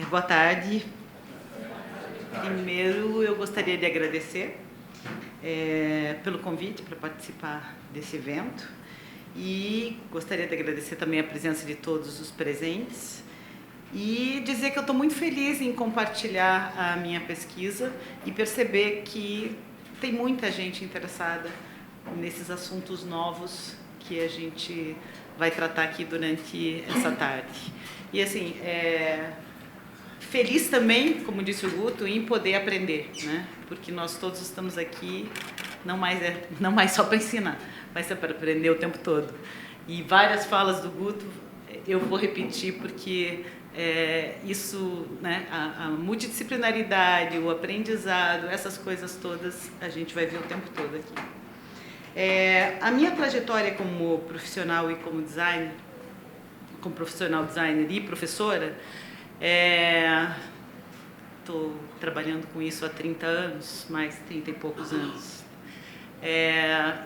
Boa tarde. Primeiro, eu gostaria de agradecer pelo convite para participar desse evento e gostaria de agradecer também a presença de todos os presentes e dizer que eu estou muito feliz em compartilhar a minha pesquisa e perceber que tem muita gente interessada nesses assuntos novos que a gente vai tratar aqui durante essa tarde. E assim, feliz também, como disse o Guto, em poder aprender, né? Porque nós todos estamos aqui não mais só para ensinar, mas para aprender o tempo todo. E várias falas do Guto eu vou repetir porque isso, né, a multidisciplinaridade, o aprendizado, essas coisas todas a gente vai ver o tempo todo aqui. A minha trajetória como profissional e como designer, como profissional designer e professora, estou trabalhando com isso há 30 anos, mais 30 e poucos anos.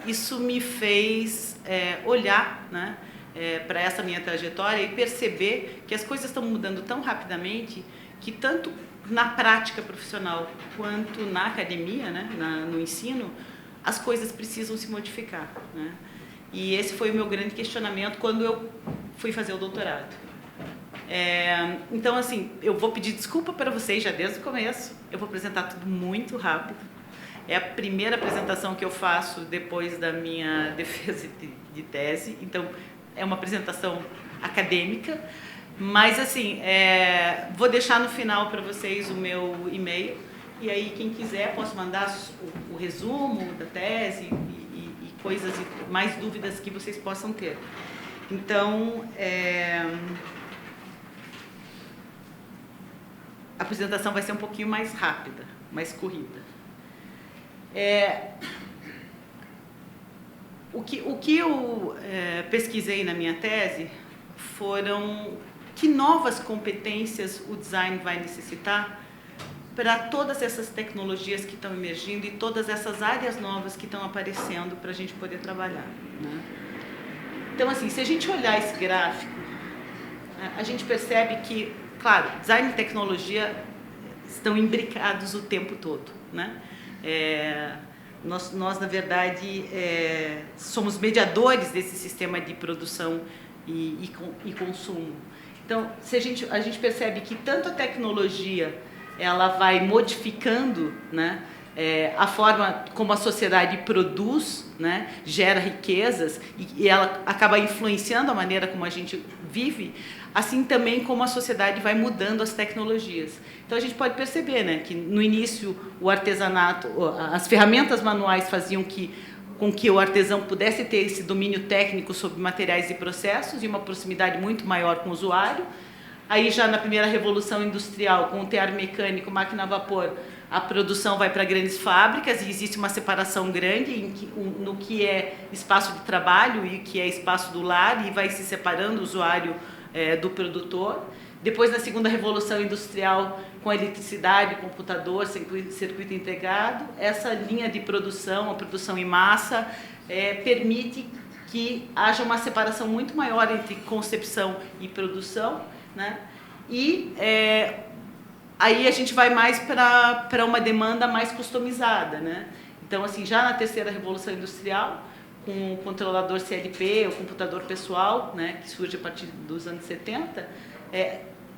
Isso me fez olhar, né, para essa minha trajetória e perceber que as coisas estão mudando tão rapidamente que tanto na prática profissional quanto na academia, né, no ensino, as coisas precisam se modificar, né? E esse foi o meu grande questionamento quando eu fui fazer o doutorado. Então, assim, eu vou pedir desculpa para vocês já desde o começo, eu vou apresentar tudo muito rápido. É a primeira apresentação que eu faço depois da minha defesa de tese, então é uma apresentação acadêmica, mas assim, vou deixar no final para vocês o meu e-mail, e aí quem quiser posso mandar o resumo da tese e coisas e mais dúvidas que vocês possam ter. Então, a apresentação vai ser um pouquinho mais rápida, mais corrida. O que eu pesquisei na minha tese foram que novas competências o design vai necessitar para todas essas tecnologias que estão emergindo e todas essas áreas novas que estão aparecendo para a gente poder trabalhar, né? Então, assim, se a gente olhar esse gráfico, a gente percebe que, claro, design e tecnologia estão imbricados o tempo todo, né? Nós na verdade, somos mediadores desse sistema de produção e consumo. Então, se a gente percebe que tanto a tecnologia ela vai modificando, né, a forma como a sociedade produz, né, gera riquezas e ela acaba influenciando a maneira como a gente vive, assim também como a sociedade vai mudando as tecnologias. Então a gente pode perceber, né, que no início o artesanato, as ferramentas manuais faziam com que o artesão pudesse ter esse domínio técnico sobre materiais e processos e uma proximidade muito maior com o usuário. Aí já na primeira revolução industrial, com o tear mecânico, máquina a vapor, a produção vai para grandes fábricas e existe uma separação grande no que é espaço de trabalho e o que é espaço do lar, e vai se separando o usuário do produtor. Depois, na segunda revolução industrial, com a eletricidade, computador, circuito integrado, essa linha de produção, a produção em massa, permite que haja uma separação muito maior entre concepção e produção, né? E aí a gente vai mais para uma demanda mais customizada, né? Então, assim, já na terceira revolução industrial, com o controlador CLP, o computador pessoal, né, que surge a partir dos anos 70,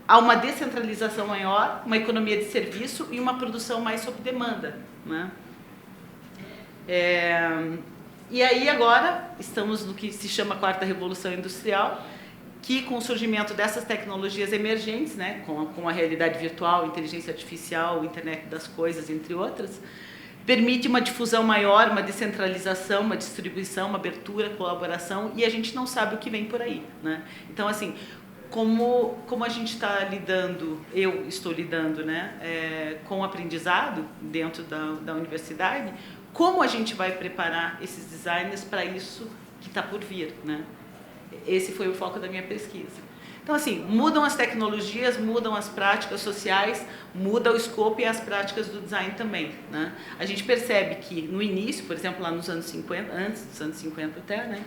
há uma descentralização maior, uma economia de serviço e uma produção mais sob demanda, né? E aí agora estamos no que se chama quarta revolução industrial, que com o surgimento dessas tecnologias emergentes, né, com a realidade virtual, inteligência artificial, internet das coisas, entre outras, permite uma difusão maior, uma descentralização, uma distribuição, uma abertura, colaboração, e a gente não sabe o que vem por aí, né? Então, assim, como a gente está lidando, eu estou lidando, né, com o aprendizado dentro da universidade, como a gente vai preparar esses designers para isso que está por vir, né? Esse foi o foco da minha pesquisa. Então, assim, mudam as tecnologias, mudam as práticas sociais, muda o escopo e as práticas do design também, né? A gente percebe que, no início, por exemplo, lá nos anos 50, antes dos anos 50 até, né,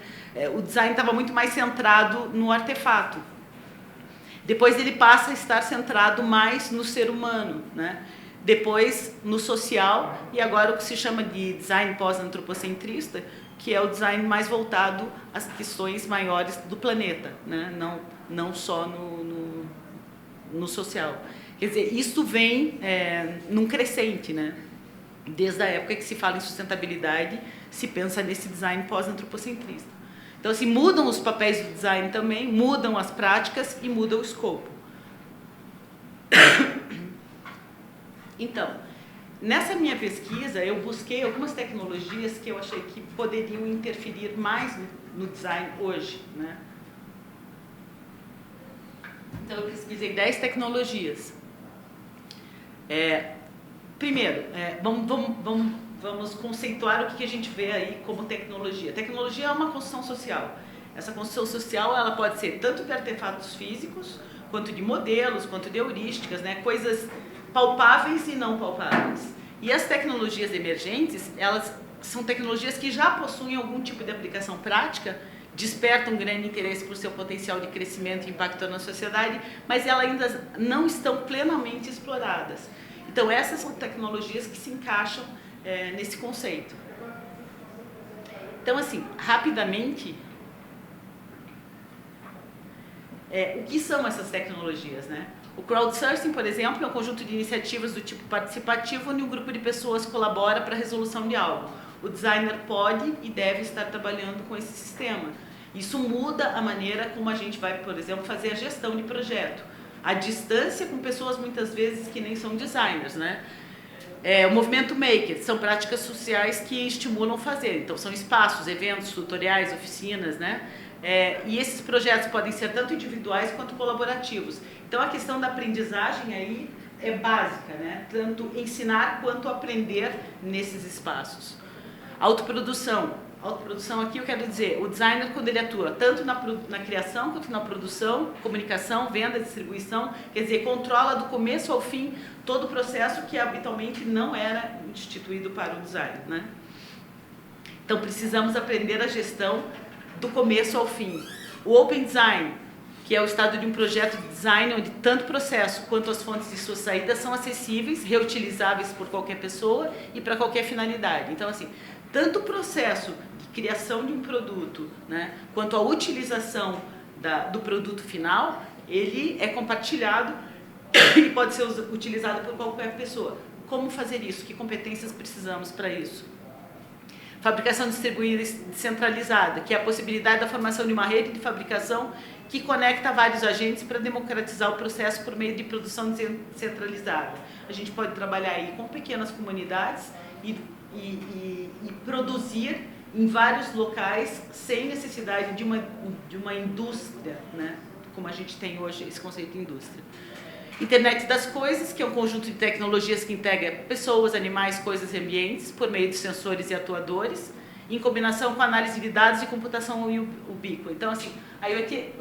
o design estava muito mais centrado no artefato. Depois ele passa a estar centrado mais no ser humano, né? Depois no social, e agora o que se chama de design pós-antropocentrista, que é o design mais voltado às questões maiores do planeta, né? Não só no social. Quer dizer, isso vem num crescente, né? Desde a época que se fala em sustentabilidade, se pensa nesse design pós-antropocentrista. Então, assim, mudam os papéis do design também, mudam as práticas e muda o escopo. Então, nessa minha pesquisa, eu busquei algumas tecnologias que eu achei que poderiam interferir mais no design hoje, né? Então, eu pesquisei 10 tecnologias. Primeiro, vamos conceituar o que a gente vê aí como tecnologia. Tecnologia é uma construção social. Essa construção social ela pode ser tanto de artefatos físicos, quanto de modelos, quanto de heurísticas, né? Coisas palpáveis e não palpáveis. E as tecnologias emergentes, elas são tecnologias que já possuem algum tipo de aplicação prática, despertam um grande interesse por seu potencial de crescimento e impacto na sociedade, mas elas ainda não estão plenamente exploradas. Então, essas são tecnologias que se encaixam nesse conceito. Então, assim, rapidamente, o que são essas tecnologias, né? O crowdsourcing, por exemplo, é um conjunto de iniciativas do tipo participativo onde um grupo de pessoas colabora para a resolução de algo. O designer pode e deve estar trabalhando com esse sistema. Isso muda a maneira como a gente vai, por exemplo, fazer a gestão de projeto. A distância com pessoas, muitas vezes, que nem são designers, né? O movimento maker são práticas sociais que estimulam fazer. Então, são espaços, eventos, tutoriais, oficinas, né? E esses projetos podem ser tanto individuais quanto colaborativos. Então, a questão da aprendizagem aí é básica, né? Tanto ensinar quanto aprender nesses espaços. Autoprodução. Autoprodução aqui eu quero dizer, o designer quando ele atua tanto na criação quanto na produção, comunicação, venda, distribuição, quer dizer, controla do começo ao fim todo o processo que habitualmente não era instituído para o design, né? Então precisamos aprender a gestão do começo ao fim. O Open Design, que é o estado de um projeto de design onde tanto o processo quanto as fontes de suas saídas são acessíveis, reutilizáveis por qualquer pessoa e para qualquer finalidade. Então, assim, tanto o processo de criação de um produto, né, quanto a utilização do produto final, ele é compartilhado e pode ser utilizado por qualquer pessoa. Como fazer isso? Que competências precisamos para isso? Fabricação distribuída e descentralizada, que é a possibilidade da formação de uma rede de fabricação que conecta vários agentes para democratizar o processo por meio de produção descentralizada. A gente pode trabalhar aí com pequenas comunidades e produzir em vários locais sem necessidade de uma indústria, né? Como a gente tem hoje esse conceito de indústria. Internet das coisas, que é um conjunto de tecnologias que integra pessoas, animais, coisas e ambientes por meio de sensores e atuadores, em combinação com análise de dados e computação ubíqua. Então, assim, a IoT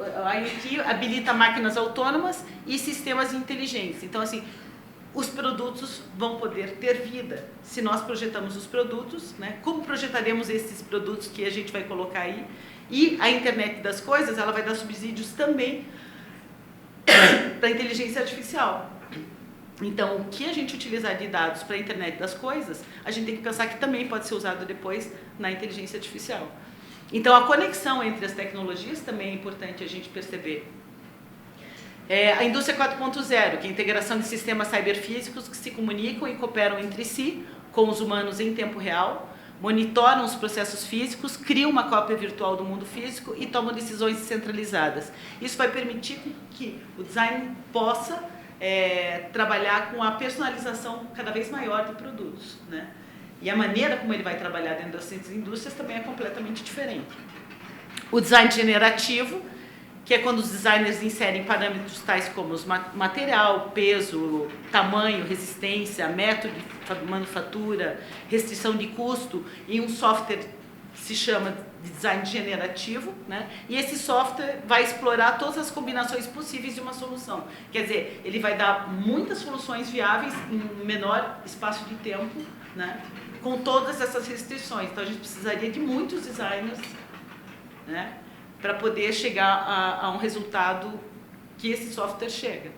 habilita máquinas autônomas e sistemas inteligentes. Então, assim, os produtos vão poder ter vida. Se nós projetamos os produtos, né, como projetaremos esses produtos que a gente vai colocar aí? E a internet das coisas, ela vai dar subsídios também para a inteligência artificial. Então, o que a gente utilizar de dados para a internet das coisas, a gente tem que pensar que também pode ser usado depois na inteligência artificial. Então, a conexão entre as tecnologias também é importante a gente perceber. A indústria 4.0, que é a integração de sistemas cyberfísicos que se comunicam e cooperam entre si, com os humanos em tempo real, monitoram os processos físicos, criam uma cópia virtual do mundo físico e tomam decisões descentralizadas. Isso vai permitir que o design possa trabalhar com a personalização cada vez maior de produtos, né? E a maneira como ele vai trabalhar dentro das indústrias também é completamente diferente. O design generativo, que é quando os designers inserem parâmetros tais como material, peso, tamanho, resistência, método de manufatura, restrição de custo em um software que se chama de design generativo, né? E esse software vai explorar todas as combinações possíveis de uma solução. Quer dizer, ele vai dar muitas soluções viáveis em menor espaço de tempo, né? Com todas essas restrições. Então, a gente precisaria de muitos designers, né, para poder chegar a um resultado que esse software chega.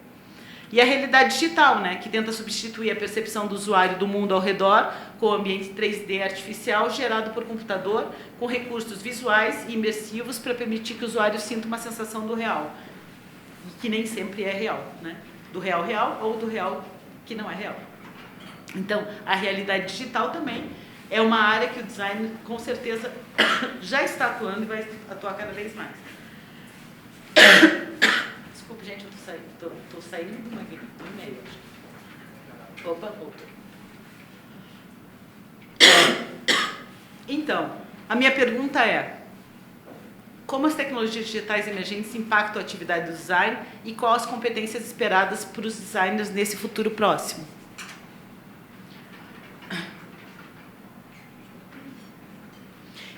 E a realidade digital, né, que tenta substituir a percepção do usuário do mundo ao redor com o ambiente 3D artificial gerado por computador, com recursos visuais e imersivos para permitir que o usuário sinta uma sensação do real, que nem sempre é real, né? Do real real ou do real que não é real. Então, a realidade digital também é uma área que o design, com certeza, já está atuando e vai atuar cada vez mais. Desculpe, gente, eu tô saindo do e-mail. Opa. Então, a minha pergunta é: como as tecnologias digitais emergentes impactam a atividade do design e quais as competências esperadas para os designers nesse futuro próximo?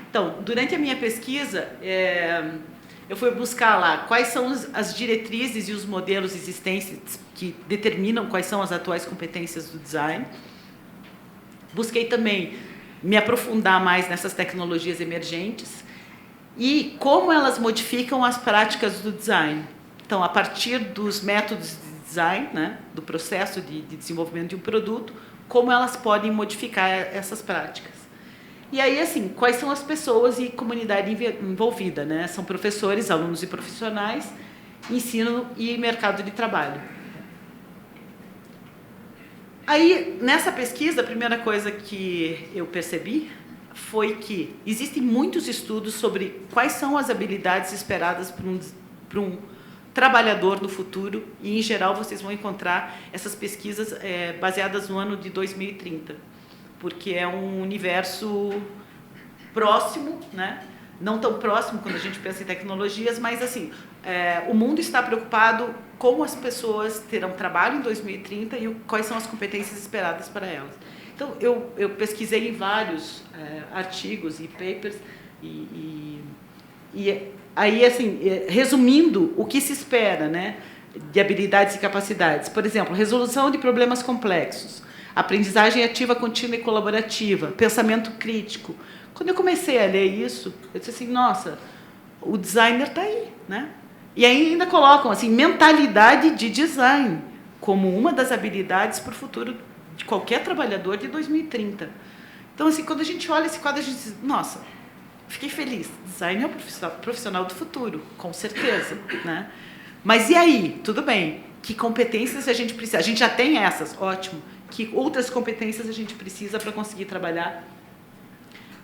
Então, durante a minha pesquisa, eu fui buscar lá quais são as diretrizes e os modelos existentes que determinam quais são as atuais competências do design. Busquei também me aprofundar mais nessas tecnologias emergentes e como elas modificam as práticas do design. Então, a partir dos métodos de design, né, do processo de desenvolvimento de um produto, como elas podem modificar essas práticas. E aí, assim, quais são as pessoas e comunidade envolvida, né? São professores, alunos e profissionais, ensino e mercado de trabalho. Aí, nessa pesquisa, a primeira coisa que eu percebi foi que existem muitos estudos sobre quais são as habilidades esperadas para um trabalhador no futuro, e, em geral, vocês vão encontrar essas pesquisas baseadas no ano de 2030. Porque é um universo próximo, né? Não tão próximo quando a gente pensa em tecnologias, mas assim, o mundo está preocupado como as pessoas terão trabalho em 2030 e quais são as competências esperadas para elas. Então, eu pesquisei em vários artigos e papers e aí, assim, resumindo o que se espera, né, de habilidades e capacidades. Por exemplo, resolução de problemas complexos, aprendizagem ativa, contínua e colaborativa, pensamento crítico. Quando eu comecei a ler isso, eu disse assim, nossa, o designer está aí, né? E aí ainda colocam assim, mentalidade de design como uma das habilidades para o futuro de qualquer trabalhador de 2030. Então, assim, quando a gente olha esse quadro, a gente diz, nossa, fiquei feliz, design é o profissional do futuro, com certeza, né? Mas e aí? Tudo bem, que competências a gente precisa? A gente já tem essas, ótimo. Que outras competências a gente precisa para conseguir trabalhar,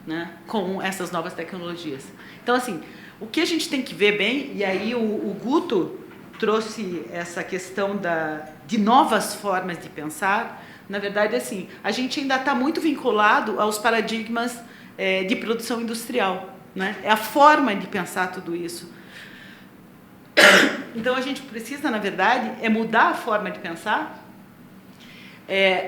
né, com essas novas tecnologias. Então, assim, o que a gente tem que ver bem, e aí o Guto trouxe essa questão de novas formas de pensar, na verdade, assim, a gente ainda está muito vinculado aos paradigmas de produção industrial, né? É a forma de pensar tudo isso. Então, a gente precisa, na verdade, mudar a forma de pensar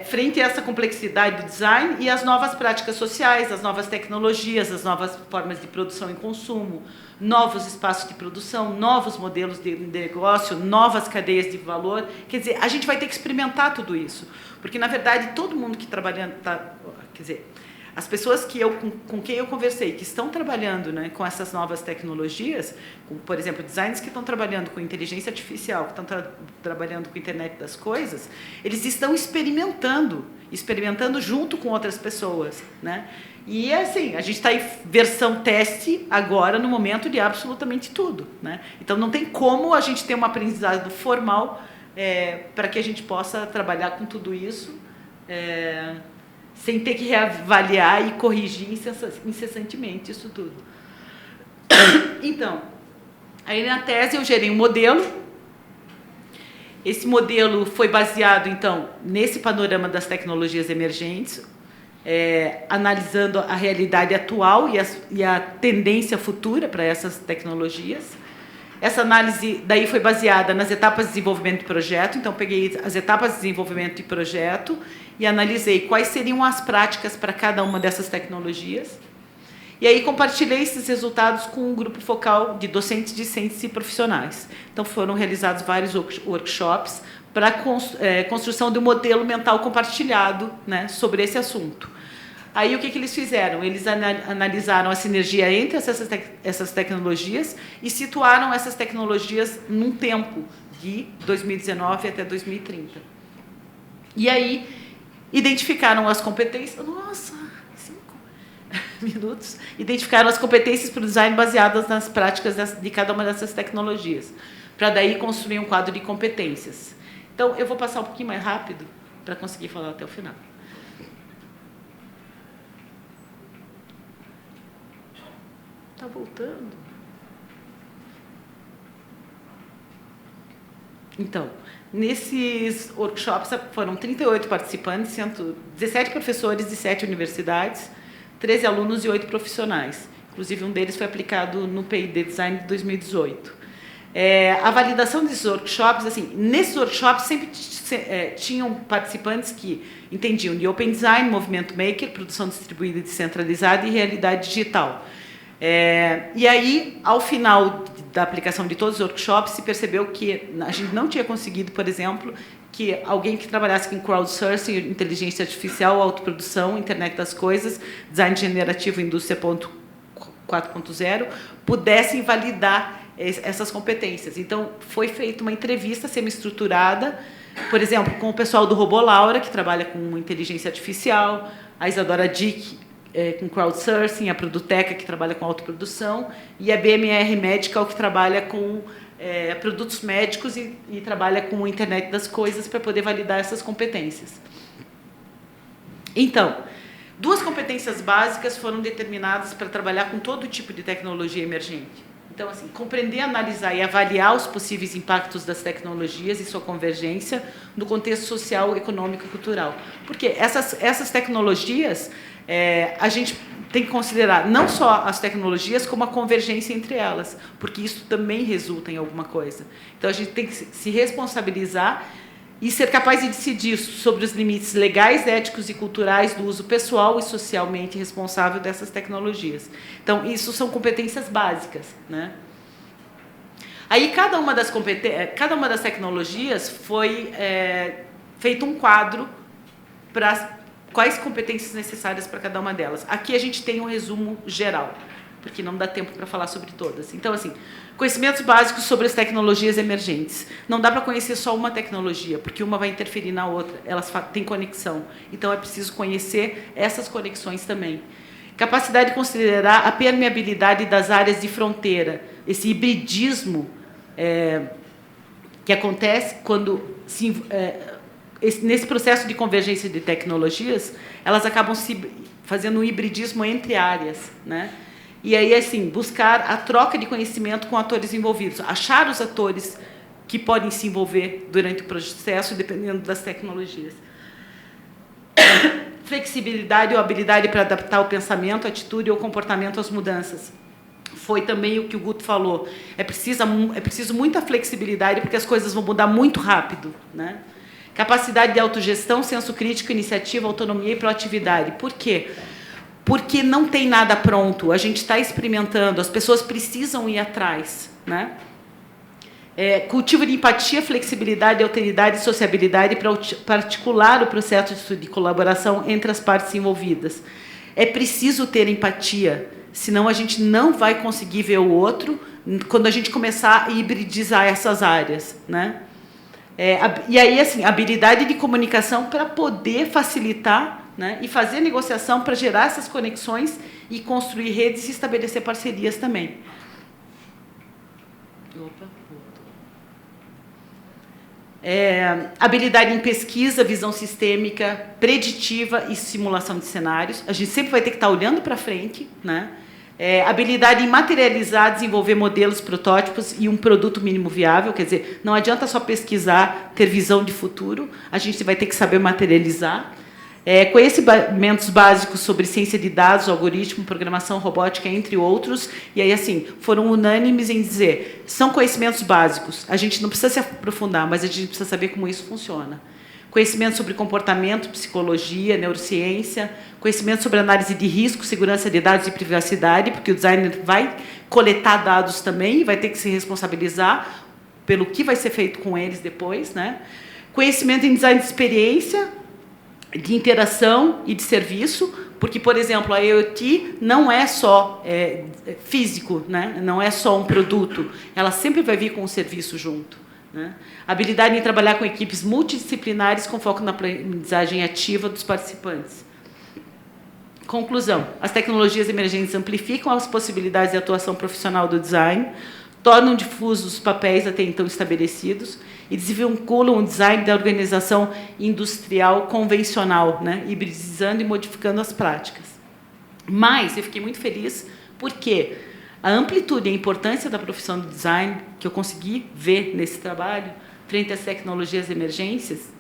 frente a essa complexidade do design e as novas práticas sociais, as novas tecnologias, as novas formas de produção e consumo, novos espaços de produção, novos modelos de negócio, novas cadeias de valor. Quer dizer, a gente vai ter que experimentar tudo isso, porque, na verdade, todo mundo que trabalhando quer dizer, as pessoas com quem eu conversei, que estão trabalhando, né, com essas novas tecnologias, por exemplo, designers que estão trabalhando com inteligência artificial, que estão trabalhando com a internet das coisas, eles estão experimentando junto com outras pessoas, né? E, assim, a gente está em versão teste agora, no momento de absolutamente tudo, né? Então, não tem como a gente ter um aprendizado formal para que a gente possa trabalhar com tudo isso sem ter que reavaliar e corrigir incessantemente isso tudo. Então, aí na tese eu gerei um modelo. Esse modelo foi baseado, então, nesse panorama das tecnologias emergentes, analisando a realidade atual e a tendência futura para essas tecnologias. Essa análise daí foi baseada nas etapas de desenvolvimento do projeto. Então, peguei as etapas de desenvolvimento de projeto e analisei quais seriam as práticas para cada uma dessas tecnologias. E aí compartilhei esses resultados com um grupo focal de docentes, discentes e profissionais. Então, foram realizados vários workshops para a construção de um modelo mental compartilhado, né, sobre esse assunto. Aí, o que eles fizeram? Eles analisaram a sinergia entre essas tecnologias e situaram essas tecnologias num tempo de 2019 até 2030. E aí, identificaram as competências... Nossa, 5 minutos. Identificaram as competências para o design baseadas nas práticas de cada uma dessas tecnologias, para daí construir um quadro de competências. Então, eu vou passar um pouquinho mais rápido para conseguir falar até o final. Está voltando. Então, nesses workshops foram 38 participantes, 17 professores de 7 universidades, 13 alunos e 8 profissionais. Inclusive, um deles foi aplicado no P&D Design de 2018. A validação desses workshops, assim, nesses workshops sempre tinham participantes que entendiam de Open Design, movimento maker, produção distribuída e descentralizada e realidade digital. E aí, ao final da aplicação de todos os workshops, se percebeu que a gente não tinha conseguido, por exemplo, que alguém que trabalhasse com crowdsourcing, inteligência artificial, autoprodução, internet das coisas, design generativo, indústria 4.0, pudessem validar essas competências. Então, foi feita uma entrevista semi-estruturada, por exemplo, com o pessoal do Robô Laura, que trabalha com inteligência artificial, a Isadora Dick, com crowdsourcing, a Produteca, que trabalha com autoprodução, e a BMR Medical, que trabalha com produtos médicos e trabalha com a internet das coisas para poder validar essas competências. Então, 2 competências básicas foram determinadas para trabalhar com todo tipo de tecnologia emergente. Então, assim, compreender, analisar e avaliar os possíveis impactos das tecnologias e sua convergência no contexto social, econômico e cultural. Porque essas tecnologias, a gente tem que considerar não só as tecnologias, como a convergência entre elas, porque isso também resulta em alguma coisa. Então, a gente tem que se responsabilizar e ser capaz de decidir sobre os limites legais, éticos e culturais do uso pessoal e socialmente responsável dessas tecnologias. Então, isso são competências básicas, né? Aí, cada uma das tecnologias foi feito um quadro para quais competências necessárias para cada uma delas. Aqui a gente tem um resumo geral, porque não dá tempo para falar sobre todas. Então, assim, conhecimentos básicos sobre as tecnologias emergentes. Não dá para conhecer só uma tecnologia, porque uma vai interferir na outra, elas têm conexão. Então, é preciso conhecer essas conexões também. Capacidade de considerar a permeabilidade das áreas de fronteira, esse hibridismo que acontece quando nesse processo de convergência de tecnologias, elas acabam fazendo um hibridismo entre áreas, né? E aí, assim, buscar a troca de conhecimento com atores envolvidos, achar os atores que podem se envolver durante o processo, dependendo das tecnologias. Flexibilidade ou habilidade para adaptar o pensamento, a atitude ou o comportamento às mudanças. Foi também o que o Guto falou. É preciso muita flexibilidade, porque as coisas vão mudar muito rápido, né? Capacidade de autogestão, senso crítico, iniciativa, autonomia e proatividade. Por quê? Porque não tem nada pronto, a gente está experimentando, as pessoas precisam ir atrás, né? Cultivo de empatia, flexibilidade, alteridade e sociabilidade para articular o processo de colaboração entre as partes envolvidas. É preciso ter empatia, senão a gente não vai conseguir ver o outro quando a gente começar a hibridizar essas áreas, né? E aí, assim, habilidade de comunicação para poder facilitar, né, e fazer negociação para gerar essas conexões e construir redes e estabelecer parcerias também. Habilidade em pesquisa, visão sistêmica, preditiva e simulação de cenários. A gente sempre vai ter que estar olhando para frente, né? Habilidade em materializar, desenvolver modelos, protótipos e um produto mínimo viável. Quer dizer, não adianta só pesquisar, ter visão de futuro, a gente vai ter que saber materializar. Conhecimentos básicos sobre ciência de dados, algoritmo, programação, robótica, entre outros. E aí, assim, foram unânimes em dizer, são conhecimentos básicos, a gente não precisa se aprofundar, mas a gente precisa saber como isso funciona. Conhecimento sobre comportamento, psicologia, neurociência, conhecimento sobre análise de risco, segurança de dados e privacidade, porque o designer vai coletar dados também e vai ter que se responsabilizar pelo que vai ser feito com eles depois, né? Conhecimento em design de experiência, de interação e de serviço, porque, por exemplo, a IoT não é só físico, né? Não é só um produto, ela sempre vai vir com um serviço junto, né? Habilidade em trabalhar com equipes multidisciplinares com foco na aprendizagem ativa dos participantes. Conclusão. As tecnologias emergentes amplificam as possibilidades de atuação profissional do design, tornam difusos os papéis até então estabelecidos e desvinculam o design da organização industrial convencional, né? Hibridizando e modificando as práticas. Mas eu fiquei muito feliz porque a amplitude e a importância da profissão do design, que eu consegui ver nesse trabalho, frente às tecnologias emergentes,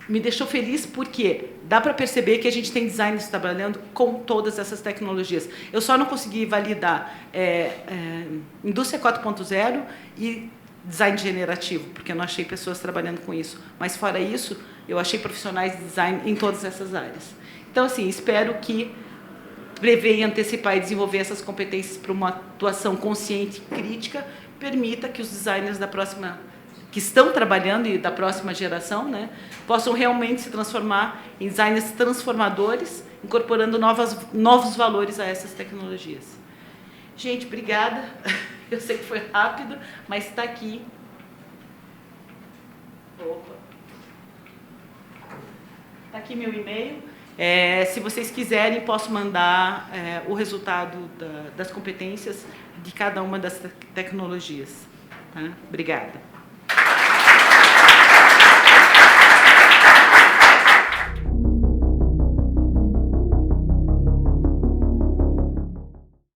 me deixou feliz porque dá para perceber que a gente tem designers trabalhando com todas essas tecnologias. Eu só não consegui validar indústria 4.0 e design generativo, porque eu não achei pessoas trabalhando com isso. Mas, fora isso, eu achei profissionais de design em todas essas áreas. Então, assim, espero que prever, antecipar e desenvolver essas competências para uma atuação consciente e crítica permita que os designers da próxima, que estão trabalhando e da próxima geração, né, possam realmente se transformar em designers transformadores, incorporando novos valores a essas tecnologias. Gente, obrigada. Eu sei que foi rápido, mas está aqui. Opa. Está aqui meu e-mail. Se vocês quiserem, posso mandar o resultado das competências de cada uma das tecnologias. Tá? Obrigada.